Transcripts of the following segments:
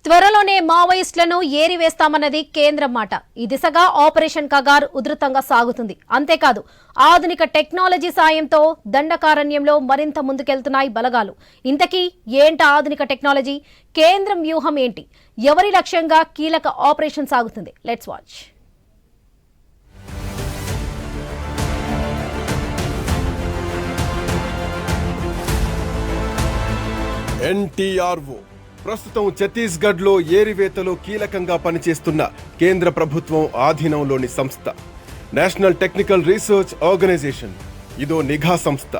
త్వరలోనే మావోయిస్టులను ఏరివేస్తామన్నది కేంద్రం మాట. ఈ దిశగా ఆపరేషన్ కగార్ ఉధృతంగా సాగుతుంది. అంతేకాదు ఆధునిక టెక్నాలజీ సాయంతో దండకారణ్యంలో మరింత ముందుకెళ్తున్నాయి బలగాలు. ఇంతకీ ఏంట ఆధునిక టెక్నాలజీ? కేంద్రం వ్యూహం ఏంటి? ఎవరి లక్ష్యంగా కీలక ఆపరేషన్ సాగుతుంది? Let's watch. ఎన్టీఆర్ఓ ప్రస్తుతం ఛత్తీస్గఢ్లో ఏరివేతలో కీలకంగా పనిచేస్తున్న కేంద్ర ప్రభుత్వం ఆధీనంలోని సంస్థ. నేషనల్ టెక్నికల్ రీసెర్చ్ ఆర్గనైజేషన్ ఇదో నిఘా సంస్థ.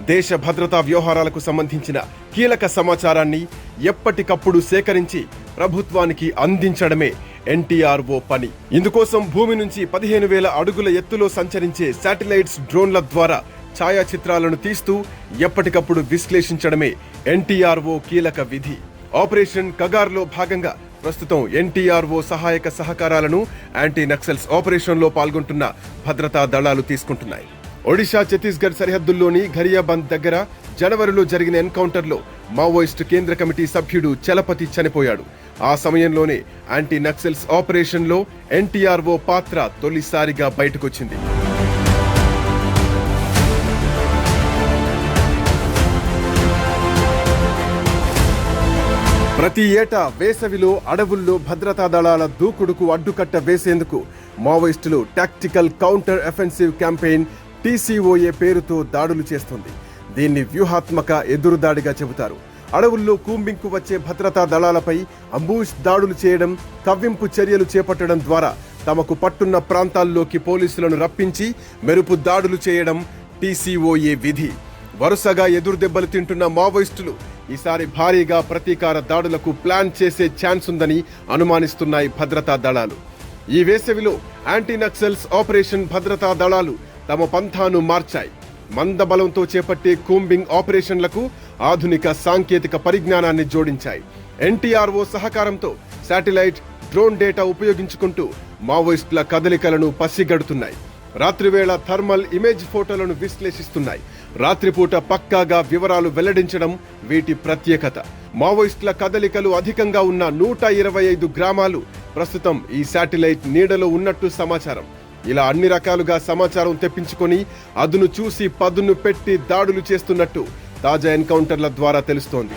దేశ భద్రతా వ్యవహారాలకు సంబంధించిన కీలక సమాచారాన్ని ఎప్పటికప్పుడు సేకరించి ప్రభుత్వానికి అందించడమే ఎన్టీఆర్ఓ పని. ఇందుకోసం భూమి నుంచి 15,000 అడుగుల ఎత్తులో సంచరించే శాటిలైట్స్, డ్రోన్ల ద్వారా ఛాయాచిత్రాలను తీస్తూ ఎప్పటికప్పుడు విశ్లేషించడమే ఎన్టీఆర్ఓ కీలక విధి. ఆపరేషన్ కగార్లో భాగంగా ప్రస్తుతం ఎన్టీఆర్ఓ సహాయక సహకారాలను యాంటీ నక్సల్స్ ఆపరేషన్లో పాల్గొంటున్న భద్రతా దళాలు తీసుకుంటున్నాయి. ఒడిశా ఛత్తీస్గఢ్ సరిహద్దుల్లోని ఘరియాబంద్ దగ్గర జనవరిలో జరిగిన ఎన్కౌంటర్లో మావోయిస్టు కేంద్ర కమిటీ సభ్యుడు చలపతి చనిపోయాడు. ఆ సమయంలోనే యాంటీ నక్సల్స్ ఆపరేషన్లో ఎన్టీఆర్ఓ పాత్ర తొలిసారిగా బయటకొచ్చింది. ప్రతి ఏటా వేసవిలో అడవుల్లో భద్రతా దళాల దూకుడుకు అడ్డుకట్ట వేసేందుకు మావోయిస్టులు tactical counter offensive campaign TCOA పేరుతో దాడులు చేస్తుంది. దీన్ని వ్యూహాత్మక ఎదురుదాడిగా చెబుతారు. అడవుల్లో కూంబింగ్కు వచ్చే భద్రతా దళాలపై అంబూష్ దాడులు చేయడం, కవ్వింపు చర్యలు చేపట్టడం ద్వారా తమకు పట్టున్న ప్రాంతాల్లోకి పోలీసులను రప్పించి మెరుపు దాడులు చేయడం TCOA విధి. వరుసగా ఎదురుదెబ్బలు తింటున్న మావోయిస్టులు ఈసారి భారీగా ప్రతీకార దాడులకు ప్లాన్ చేసే ఛాన్స్ ఉందని అనుమానిస్తున్నాయి భద్రతా దళాలు. ఈ వేసవిలో యాంటీ నక్సల్స్ ఆపరేషన్ భద్రతా దళాలు తమ పంథాను మార్చాయి. మందబలంతో చేపట్టే కూంబింగ్ ఆపరేషన్లకు ఆధునిక సాంకేతిక పరిజ్ఞానాన్ని జోడించాయి. ఎన్టీఆర్ఓ సహకారంతో శాటిలైట్, డ్రోన్ డేటా ఉపయోగించుకుంటూ మావోయిస్టుల కదలికలను పసిగడుతున్నాయి. రాత్రివేళ థర్మల్ ఇమేజ్ ఫోటోలను విశ్లేషిస్తున్నాయి. రాత్రిపూట పక్కాగా వివరాలు వెల్లడించడం వీటి ప్రత్యేకత. మావోయిస్టుల కదలికలు అధికంగా ఉన్న 125 గ్రామాలు ప్రస్తుతం ఈ శాటిలైట్ నీడలో ఉన్నట్టు సమాచారం. ఇలా అన్ని రకాలుగా సమాచారం తెప్పించుకొని అదును చూసి పదును పెట్టి దాడులు చేస్తున్నట్టు తాజా ఎన్కౌంటర్ల ద్వారా తెలుస్తోంది.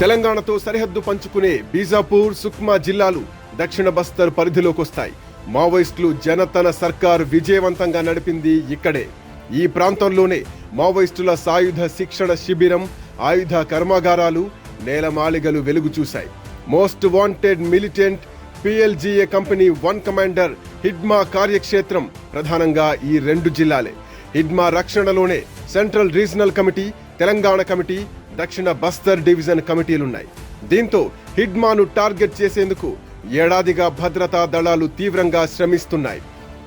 తెలంగాణతో సరిహద్దు పంచుకునే బీజాపూర్, సుక్మా జిల్లాలు దక్షిణ బస్తర్ పరిధిలోకొస్తాయి. మావోయిస్టులు జనతన సర్కార్ విజయవంతంగా నడిపింది ఇక్కడే. ఈ ప్రాంతంలోనే మావోయిస్టుల సాయుధ శిక్షణ శిబిరం, ఆయుధ కర్మాగారాలు, నేలమాళిగలు వెలుగు చూశాయి. Most wanted militant PLGA company 1 commander Hidma కార్యక్షేత్రం ప్రధానంగా ఈ 2 జిల్లాలే. హిడ్మా రక్షణలోనే central regional committee, Telangana committee, దక్షిణ బస్తర్ డివిజన్ కమిటీలున్నాయి. దీంతో హిడ్మాను టార్గెట్ చేసేందుకు ఏడాదిగా భద్రతా దళాలు తీవ్రంగా శ్రమిస్తున్నాయి.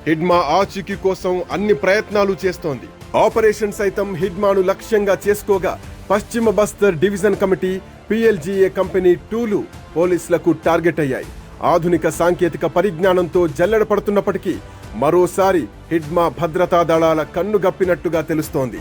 హిడ్మా ఆచూకీ కోసం అన్ని ప్రయత్నాలు చేస్తోంది. ఆపరేషన్ సైతం హిడ్మాను లక్ష్యంగా చేసుకోగా పశ్చిమ Bastar division committee, PLGA company 2లు పోలీసులకు టార్గెట్ అయ్యాయి. ఆధునిక సాంకేతిక పరిజ్ఞానంతో జల్లెడ పడుతున్నప్పటికీ మరోసారి హిడ్మా భద్రతా దళాల కన్నుగప్పినట్టుగా తెలుస్తోంది.